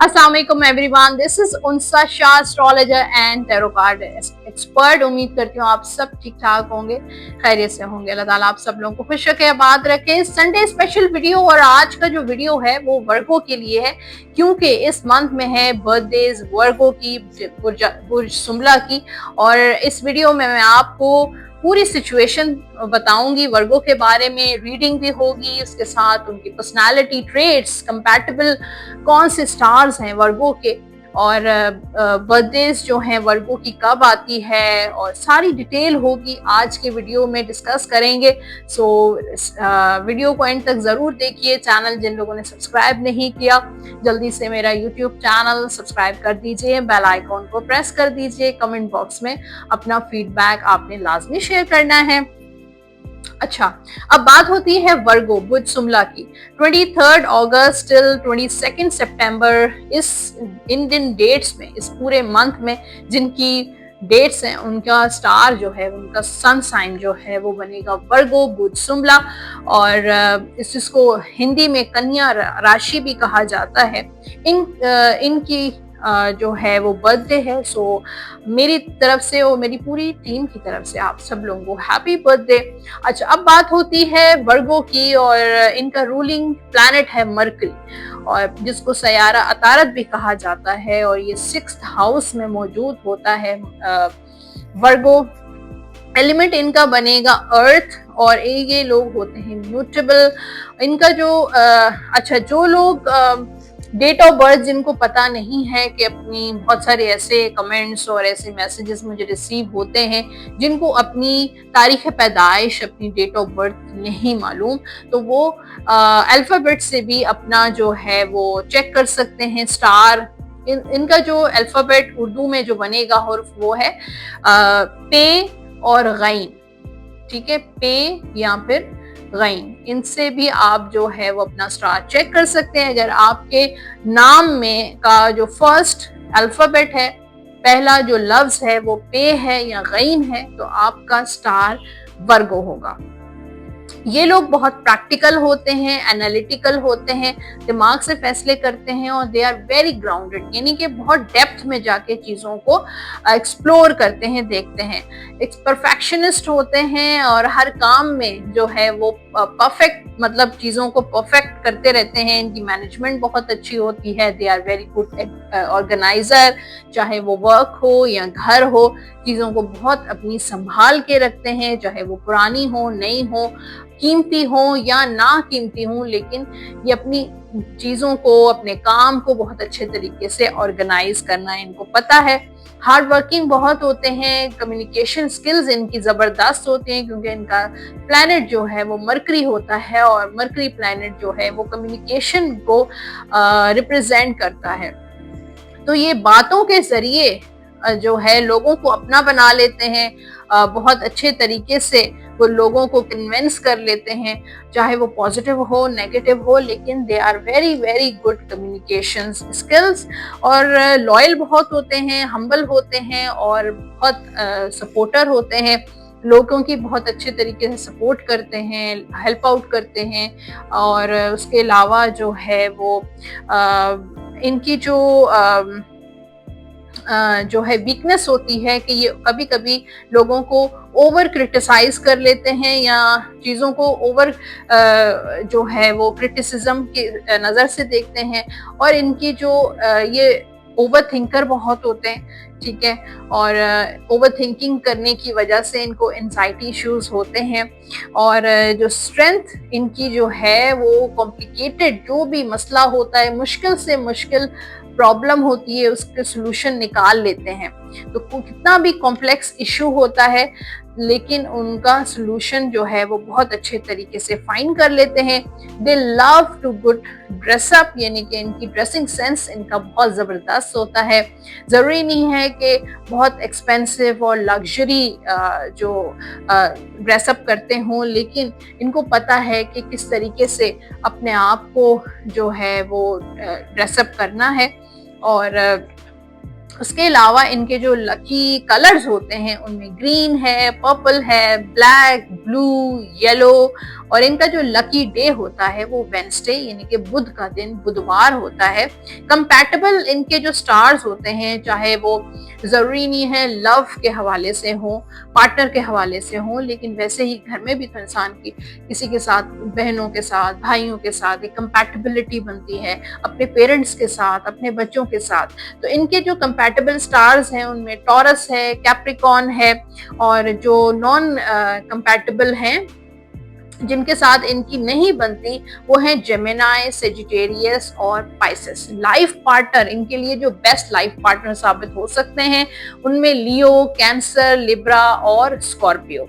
अस्सलाम वालेकुम everyone, this is Unsa Shah, astrologer and tarot card expert. उम्मीद करती हूँ आप सब ठीक ठाक होंगे, खैरियत से होंगे। अल्लाह ताला आप सब लोगों को खुश रखे, आबाद रखे। संडे स्पेशल वीडियो, और आज का जो वीडियो है वो वर्गो के लिए है, क्योंकि इस मंथ में है बर्थडेज वर्गो की, बुर्ज सुमला की। और इस वीडियो में मैं आपको पूरी सिचुएशन बताऊंगी वर्गो के बारे में, रीडिंग भी होगी, उसके साथ उनकी पर्सनालिटी ट्रेट्स, कंपैटिबल कौन से स्टार्स हैं वर्गो के, और बर्थडेज जो हैं वर्गो की कब आती है, और सारी डिटेल होगी आज के वीडियो में डिस्कस करेंगे। सो वीडियो को एंड तक जरूर देखिए। चैनल जिन लोगों ने सब्सक्राइब नहीं किया, जल्दी से मेरा यूट्यूब चैनल सब्सक्राइब कर दीजिए, बेल आइकॉन को प्रेस कर दीजिए। कमेंट बॉक्स में अपना फीडबैक आपने लाजमी शेयर करना है। अच्छा, अब बात होती है वर्गो बुध सुमला की। 23 अगस्त टिल 22 सितंबर, इन दिन डेट्स में, इस पूरे मंथ में जिनकी डेट्स हैं, उनका स्टार जो है, उनका सन साइन जो है वो बनेगा वर्गो बुध सुमला। और इसको हिंदी में कन्या राशि भी कहा जाता है। इनकी जो है वो बर्थडे है। सो मेरी तरफ से और मेरी पूरी टीम की तरफ से आप सब लोगों को हैप्पी बर्थडे। अच्छा, अब बात होती है वर्गो की, और इनका रूलिंग प्लैनेट है मरकरी, और जिसको सयारा अतारत भी कहा जाता है, और ये 6th हाउस में मौजूद होता है। वर्गो एलिमेंट इनका बनेगा अर्थ, और ये लोग होते हैं म्यूटेबल। इनका जो अच्छा, जो लोग डेट ऑफ बर्थ जिनको पता नहीं है, कि अपनी बहुत सारे ऐसे कमेंट्स और ऐसे मैसेजेस मुझे रिसीव होते हैं जिनको अपनी तारीख पैदाइश, अपनी डेट ऑफ बर्थ नहीं मालूम, तो वो अल्फाबेट से भी अपना जो है वो चेक कर सकते हैं। स्टार, इनका जो अल्फाबेट उर्दू में जो बनेगा हुर्फ वो है पे और गैन, ठीक है, पे या फिर गैन। इनसे भी आप जो है वो अपना स्टार चेक कर सकते हैं। अगर आपके नाम में का जो फर्स्ट अल्फाबेट है, पहला जो लफ्ज है वो पे है या गैन है, तो आपका स्टार वर्गो होगा। ये लोग बहुत प्रैक्टिकल होते हैं, एनालिटिकल होते हैं, दिमाग से फैसले करते हैं, और दे आर वेरी ग्राउंडेड, यानी कि बहुत डेप्थ में जाके चीजों को एक्सप्लोर करते हैं, देखते हैं। एक परफेक्शनिस्ट होते हैं, और हर काम में जो है वो परफेक्ट, मतलब चीजों को परफेक्ट करते रहते हैं। इनकी मैनेजमेंट बहुत अच्छी होती है। They are very good organizer, चाहे वो वर्क हो या घर हो, चीजों को बहुत अपनी संभाल के रखते हैं, चाहे वो पुरानी हो, नई हो, कीमती हो या ना कीमती हो, लेकिन ये अपनी चीजों को, अपने काम को बहुत अच्छे तरीके से ऑर्गेनाइज करना इनको पता है। हार्ड वर्किंग बहुत होते हैं, कम्युनिकेशन स्किल्स इनकी जबरदस्त होती हैं, क्योंकि इनका प्लैनेट जो है वो मरकरी होता है, और मरकरी प्लैनेट जो है वो कम्युनिकेशन को रिप्रेजेंट करता है। तो ये बातों के जरिए जो है लोगों को अपना बना लेते हैं, बहुत अच्छे तरीके से वो लोगों को कन्विंस कर लेते हैं, चाहे वो पॉजिटिव हो, नेगेटिव हो, लेकिन they are very very good communication skills. और लॉयल बहुत होते हैं, हम्बल होते हैं, और बहुत सपोर्टर होते हैं, लोगों की बहुत अच्छे तरीके से सपोर्ट करते हैं, हेल्प आउट करते हैं। और उसके अलावा जो है वो इनकी जो है वीकनेस होती है, कि ये कभी कभी लोगों को ओवर क्रिटिसाइज कर लेते हैं, या चीज़ों को ओवर जो है वो क्रिटिसिज्म की नज़र से देखते हैं। और इनकी जो ये ओवर थिंकर बहुत होते हैं, ठीक है, और ओवर थिंकिंग करने की वजह से इनको एंजाइटी इश्यूज होते हैं। और जो स्ट्रेंथ इनकी जो है वो कॉम्प्लिकेटेड, जो भी मसला होता है, मुश्किल से मुश्किल प्रॉब्लम होती है, उसके सॉल्यूशन निकाल लेते हैं। तो कितना भी कॉम्प्लेक्स इशू होता है, लेकिन उनका सॉल्यूशन जो है वो बहुत अच्छे तरीके से फाइंड कर लेते हैं। They love to good dress up, यानी कि इनकी ड्रेसिंग सेंस इनका बहुत ज़बरदस्त होता है। ज़रूरी नहीं है कि बहुत एक्सपेंसिव और लग्जरी जो ड्रेसअप करते हों, लेकिन इनको पता है कि किस तरीके से अपने आप को जो है वो ड्रेसअप करना है। और उसके अलावा इनके जो लकी कलर्स होते हैं उनमें ग्रीन है, पर्पल है, ब्लैक, ब्लू, येलो, और इनका जो लकी डे होता है वो वेंसडे यानी कि बुध का दिन, बुधवार होता है। कंपैटिबल इनके जो स्टार्स होते हैं, चाहे वो जरूरी नहीं है लव के हवाले से हो, पार्टनर के हवाले से हो, लेकिन वैसे ही घर में भी तो इंसान की किसी के साथ, बहनों के साथ, भाइयों के साथ एक कंपैटिबिलिटी बनती है, अपने पेरेंट्स के साथ, अपने बच्चों के साथ। तो इनके जो कंपैटिबल स्टार्स हैं उनमें टॉरस है, कैप्रिकॉन है, और जो नॉन कंपैटिबल हैं जिनके साथ इनकी नहीं बनती वो है जेमिनाई, सेजिटेरियस और पाइसेस। लाइफ पार्टनर इनके लिए जो बेस्ट लाइफ पार्टनर साबित हो सकते हैं उनमें लियो, कैंसर, लिब्रा और स्कॉर्पियो।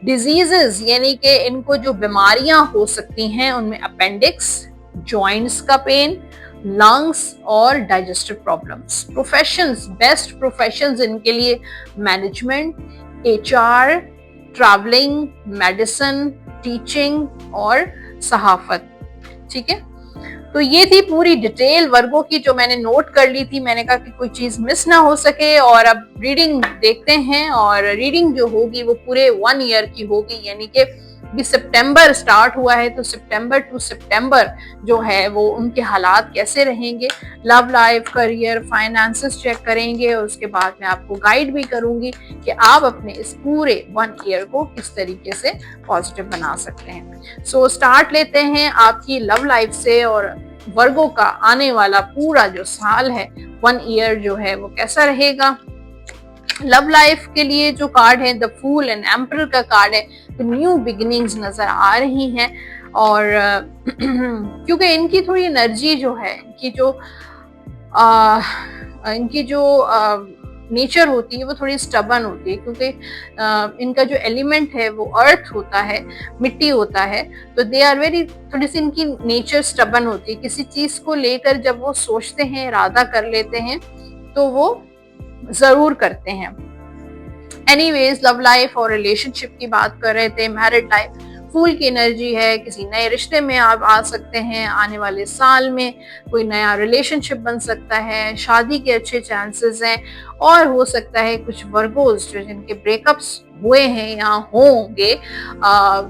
डिजीजेस यानी कि इनको जो बीमारियां हो सकती हैं उनमें अपेंडिक्स, जॉइंट्स का पेन, लंग्स और digestive problems. Professions, best professions इनके लिए management, HR, travelling, medicine, teaching और सहाफत। ठीक है, तो ये थी पूरी डिटेल वर्गों की जो मैंने नोट कर ली थी। मैंने कहा कि कोई चीज मिस ना हो सके। और अब रीडिंग देखते हैं, और रीडिंग जो होगी वो पूरे 1 ईयर की होगी, यानी कि भी सितंबर स्टार्ट हुआ है तो सितंबर टू सितंबर जो है वो उनके हालात कैसे रहेंगे, love life, career, finances check करेंगे, और उसके बाद मैं आपको गाइड भी करूंगी कि आप अपने इस पूरे 1 ईयर को किस तरीके से पॉजिटिव बना सकते हैं। सो स्टार्ट लेते हैं आपकी लव लाइफ से, और वर्गों का आने वाला पूरा जो साल है 1 ईयर जो है वो कैसा रहेगा। लव लाइफ के लिए जो कार्ड है द फूल एंड एम्परर का कार्ड है, तो न्यू बिगिनिंग्स नजर आ रही हैं। और क्योंकि इनकी थोड़ी एनर्जी जो है, इनकी जो नेचर होती है वो थोड़ी स्टबन होती है, क्योंकि इनका जो एलिमेंट है वो अर्थ होता है, मिट्टी होता है, तो दे आर वेरी, थोड़ी सी इनकी नेचर स्टबन होती है। किसी चीज को लेकर जब वो सोचते हैं, इरादा कर लेते हैं, तो वो जरूर करते हैं। एनीवेज, लव लाइफ और रिलेशनशिप की बात कर रहे थे। मैरिड लाइफ, फूल की एनर्जी है, किसी नए रिश्ते में आप आ सकते हैं, आने वाले साल में कोई नया रिलेशनशिप बन सकता है, शादी के अच्छे चांसेस हैं, और हो सकता है कुछ वर्गोस जो जिनके ब्रेकअप्स हुए हैं या होंगे,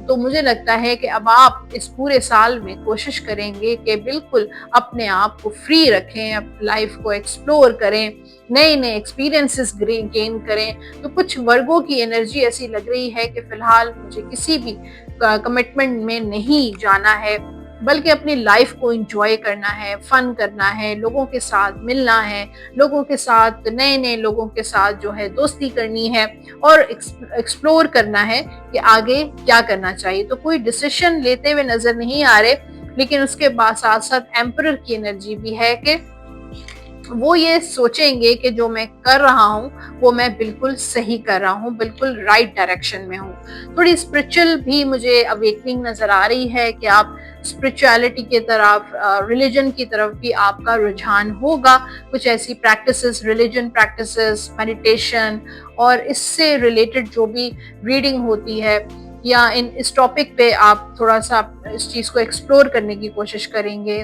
तो मुझे लगता है कि अब आप इस पूरे साल में कोशिश करेंगे कि बिल्कुल अपने आप को फ्री रखें, अपनी लाइफ को एक्सप्लोर करें, नए नए एक्सपीरियंसेस गेन करें। तो कुछ वर्गों की एनर्जी ऐसी लग रही है कि फिलहाल मुझे किसी भी कमिटमेंट में नहीं जाना है, बल्कि अपनी लाइफ को एंजॉय करना है, फन करना है, लोगों के साथ मिलना है, लोगों के साथ, नए नए लोगों के साथ जो है दोस्ती करनी है, और एक्सप्लोर करना है कि आगे क्या करना चाहिए। तो कोई डिसीजन लेते हुए नजर नहीं आ रहे, लेकिन उसके बाद साथ साथ एम्परर की एनर्जी भी है कि वो ये सोचेंगे कि जो मैं कर रहा हूँ वो मैं बिल्कुल सही कर रहा हूँ, बिल्कुल राइट डायरेक्शन में हूँ। थोड़ी स्पिरिचुअल भी मुझे अवेकनिंग नजर आ रही है कि आप स्पिरिचुअलिटी की तरफ, रिलीजन की तरफ भी आपका रुझान होगा। कुछ ऐसी प्रैक्टिसेस, रिलीजन प्रैक्टिसेस, मेडिटेशन और इससे रिलेटेड जो भी रीडिंग होती है, या इस टॉपिक पे आप थोड़ा सा इस चीज़ को एक्सप्लोर करने की कोशिश करेंगे,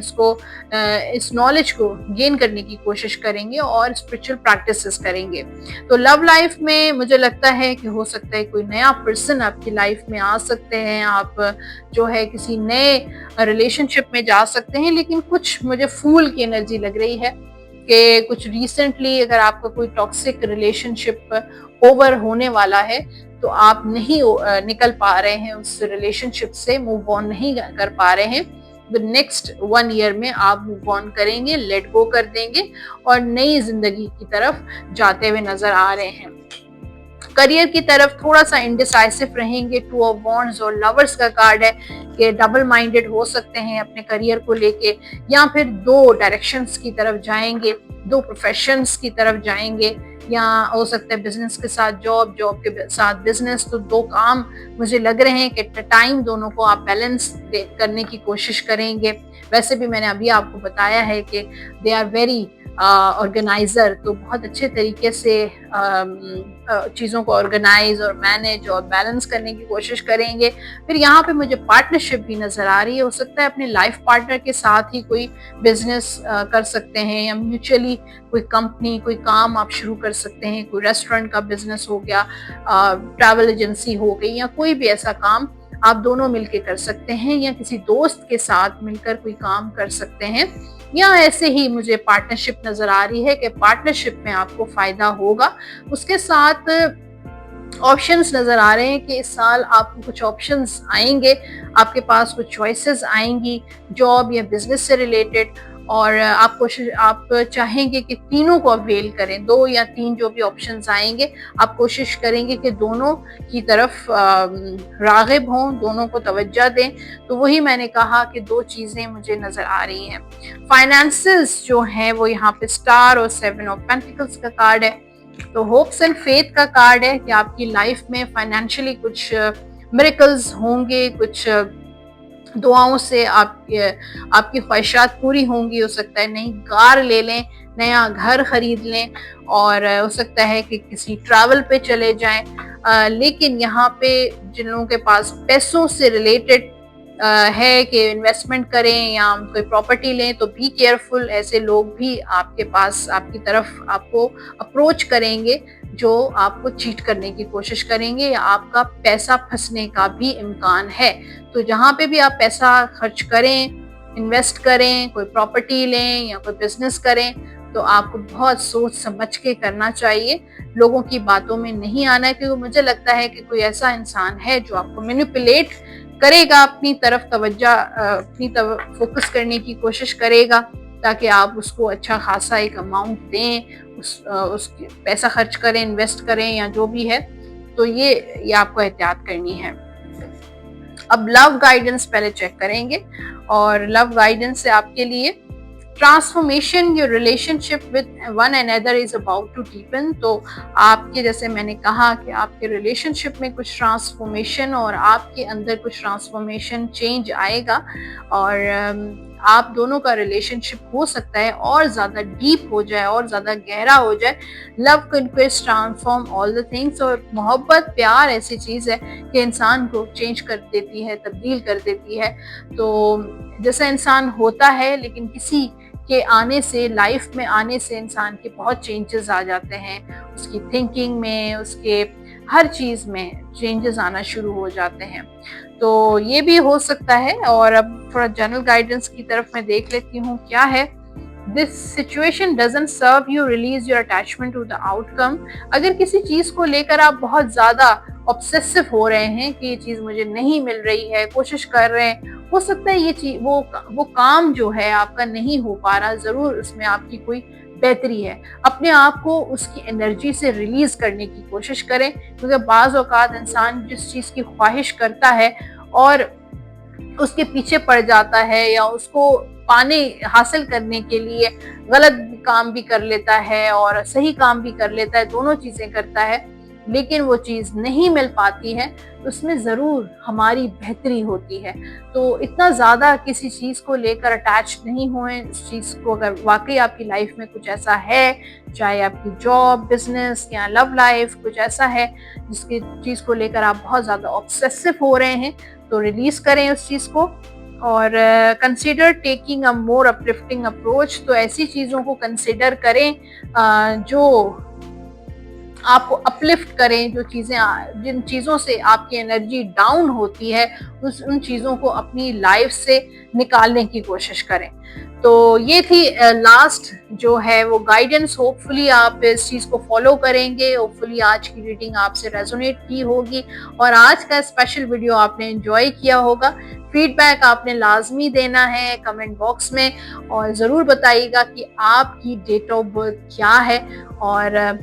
इस नॉलेज को गेन करने की कोशिश करेंगे और स्पिरिचुअल प्रैक्टिसेस करेंगे। तो लव लाइफ में मुझे लगता है कि हो सकता है कोई नया पर्सन आपकी लाइफ में आ सकते हैं, आप जो है किसी नए रिलेशनशिप में जा सकते हैं। लेकिन कुछ मुझे फूल की एनर्जी लग रही है कि कुछ रिसेंटली अगर आपका कोई टॉक्सिक रिलेशनशिप ओवर होने वाला है, तो आप नहीं निकल पा रहे हैं उस रिलेशनशिप से, मूव ऑन नहीं कर पा रहे हैं, द नेक्स्ट 1 ईयर में आप मूव ऑन करेंगे, लेट गो कर देंगे और नई जिंदगी की तरफ जाते हुए नजर आ रहे हैं। करियर की तरफ थोड़ा सा इंडिसाइसिव रहेंगे। 2 ऑफ वॉन्ड्स और लवर्स का कार्ड है कि डबल माइंडेड हो सकते हैं अपने करियर को लेके, या फिर 2 डायरेक्शंस की तरफ जाएंगे, 2 प्रोफेशंस की तरफ जाएंगे, या हो सकता है बिजनेस के साथ जॉब, जॉब के साथ बिजनेस। तो 2 काम मुझे लग रहे हैं कि टाइम दोनों को आप बैलेंस करने की कोशिश करेंगे। वैसे भी मैंने अभी आपको बताया है कि दे आर वेरी ऑर्गेनाइजर, तो बहुत अच्छे तरीके से चीज़ों को ऑर्गेनाइज और मैनेज और बैलेंस करने की कोशिश करेंगे। फिर यहाँ पे मुझे पार्टनरशिप भी नज़र आ रही है। हो सकता है अपने लाइफ पार्टनर के साथ ही कोई बिजनेस कर सकते हैं, या म्यूचुअली कोई कंपनी, कोई काम आप शुरू कर सकते हैं। कोई रेस्टोरेंट का बिजनेस हो गया, ट्रैवल एजेंसी हो गई, या कोई भी ऐसा काम आप दोनों मिलकर कर सकते हैं या किसी दोस्त के साथ मिलकर कोई काम कर सकते हैं, या ऐसे ही मुझे पार्टनरशिप नजर आ रही है कि पार्टनरशिप में आपको फायदा होगा। उसके साथ ऑप्शंस नजर आ रहे हैं कि इस साल आपको कुछ ऑप्शंस आएंगे, आपके पास कुछ चॉइसेस आएंगी जॉब या बिजनेस से रिलेटेड, और आप चाहेंगे कि तीनों को अवेल करें। 2 या 3 जो भी ऑप्शंस आएंगे, आप कोशिश करेंगे कि दोनों की तरफ रागिब हों, दोनों को तवज्जो दें। तो वही मैंने कहा कि 2 चीजें मुझे नजर आ रही हैं। फाइनेंसेस जो हैं वो यहाँ पे स्टार और 7 ऑफ पेंटिकल्स का कार्ड है। तो होप्स एंड फेथ का कार्ड है कि आपकी लाइफ में फाइनेंशियली कुछ मिरेकल्स होंगे, कुछ दुआओं से आपकी ख्वाहिशात पूरी होंगी। हो सकता है नई कार ले लें, नया घर खरीद लें, और हो सकता है कि किसी ट्रैवल पे चले जाएं। लेकिन यहाँ पे जिन लोगों के पास पैसों से रिलेटेड है कि इन्वेस्टमेंट करें या कोई प्रॉपर्टी लें, तो बी केयरफुल। ऐसे लोग भी आपके पास आपकी तरफ आपको अप्रोच करेंगे जो आपको चीट करने की कोशिश करेंगे, या आपका पैसा फंसने का भी इम्कान है। तो जहाँ पे भी आप पैसा खर्च करें, इन्वेस्ट करें, कोई प्रॉपर्टी लें या कोई बिजनेस करें, तो आपको बहुत सोच समझ के करना चाहिए। लोगों की बातों में नहीं आना है, क्योंकि मुझे लगता है कि कोई ऐसा इंसान है जो आपको मैनिपुलेट करेगा, अपनी तरफ फोकस करने की कोशिश करेगा, ताकि आप उसको अच्छा खासा एक अमाउंट दें, उसके पैसा खर्च करें, इन्वेस्ट करें या जो भी है। तो ये आपको एहतियात करनी है। अब लव गाइडेंस पहले चेक करेंगे, और लव गाइडेंस से आपके लिए transformation, your relationship with one another is about to deepen. तो आपके, जैसे मैंने कहा कि आपके रिलेशनशिप में कुछ ट्रांसफॉर्मेशन और आपके अंदर कुछ ट्रांसफॉर्मेशन चेंज आएगा, और आप दोनों का रिलेशनशिप हो सकता है और ज्यादा डीप हो जाए और ज्यादा गहरा हो जाए। Love conquest transform all the things. और मोहब्बत, प्यार ऐसी चीज है कि इंसान को चेंज कर देती है, तब्दील कर देती है। तो जैसा इंसान होता है, लेकिन किसी के आने से, लाइफ में आने से इंसान के बहुत चेंजेस आ जाते हैं। उसकी थिंकिंग में, उसके हर चीज में चेंजेस आना शुरू हो जाते हैं। तो ये भी हो सकता है। और अब थोड़ा जनरल गाइडेंस की तरफ मैं देख लेती हूँ क्या है। This situation doesn't serve you, release your attachment to the outcome. अगर किसी चीज को लेकर आप बहुत ज्यादा ऑब्सेसिव हो रहे हैं कि ये चीज मुझे नहीं मिल रही है, कोशिश कर रहे हैं, हो सकता है ये चीज, वो काम जो है आपका नहीं हो पा रहा, जरूर उसमें आपकी कोई बेहतरी है। अपने आप को उसकी एनर्जी से रिलीज करने की कोशिश करें, क्योंकि बाज औकात इंसान जिस चीज की ख्वाहिश करता है और उसके पीछे पड़ जाता है, या उसको हासिल करने के लिए गलत काम भी कर लेता है और सही काम भी कर लेता है, दोनों चीजें करता है, लेकिन वो चीज नहीं मिल पाती है, तो उसमें जरूर हमारी बेहतरी होती है। तो इतना ज्यादा किसी चीज को लेकर अटैच नहीं हुए। उस चीज को, अगर वाकई आपकी लाइफ में कुछ ऐसा है, चाहे आपकी जॉब, बिजनेस या लव लाइफ, कुछ ऐसा है जिसकी चीज को लेकर आप बहुत ज्यादा ऑब्सेसिव हो रहे हैं, तो रिलीज करें उस चीज को। और consider taking a more uplifting approach. तो ऐसी चीजों को कंसिडर करें जो आपको अपलिफ्ट करें, जिन चीजों से आपकी एनर्जी डाउन होती है, उन चीजों को अपनी लाइफ से निकालने की कोशिश करें। तो ये थी लास्ट जो है वो गाइडेंस। होपफुली आप इस चीज को फॉलो करेंगे। होपफुली आज की रीडिंग आपसे रेजोनेट की होगी और आज का स्पेशल वीडियो आपने एंजॉय किया होगा। फीडबैक आपने लाजमी देना है कमेंट बॉक्स में, और जरूर बताइएगा कि आपकी डेट ऑफ बर्थ क्या है, और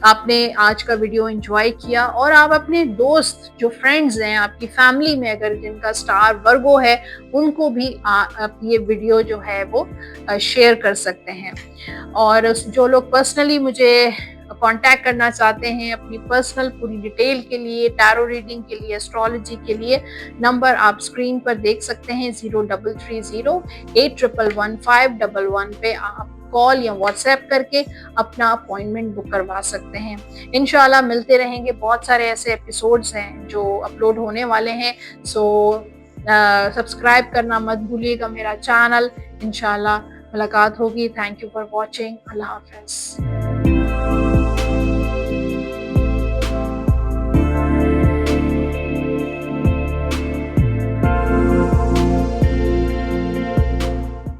आपने आज का वीडियो एंजॉय किया। और आप अपने दोस्त, जो फ्रेंड्स हैं, आपकी फैमिली में अगर जिनका स्टार वर्गो है, उनको भी आप ये वीडियो जो है वो शेयर कर सकते हैं। और जो लोग पर्सनली मुझे कांटेक्ट करना चाहते हैं अपनी पर्सनल पूरी डिटेल के लिए, टैरो रीडिंग के लिए, एस्ट्रोलॉजी के लिए, नंबर आप स्क्रीन पर देख सकते हैं 033081111511 पे आप कॉल या व्हाट्सएप करके अपना अपॉइंटमेंट बुक करवा सकते हैं। इंशाल्लाह मिलते रहेंगे। बहुत सारे ऐसे एपिसोड्स हैं जो अपलोड होने वाले हैं, सो सब्सक्राइब करना मत भूलिएगा मेरा चैनल। इंशाल्लाह मुलाकात होगी। Thank you for watching. Allah Hafiz.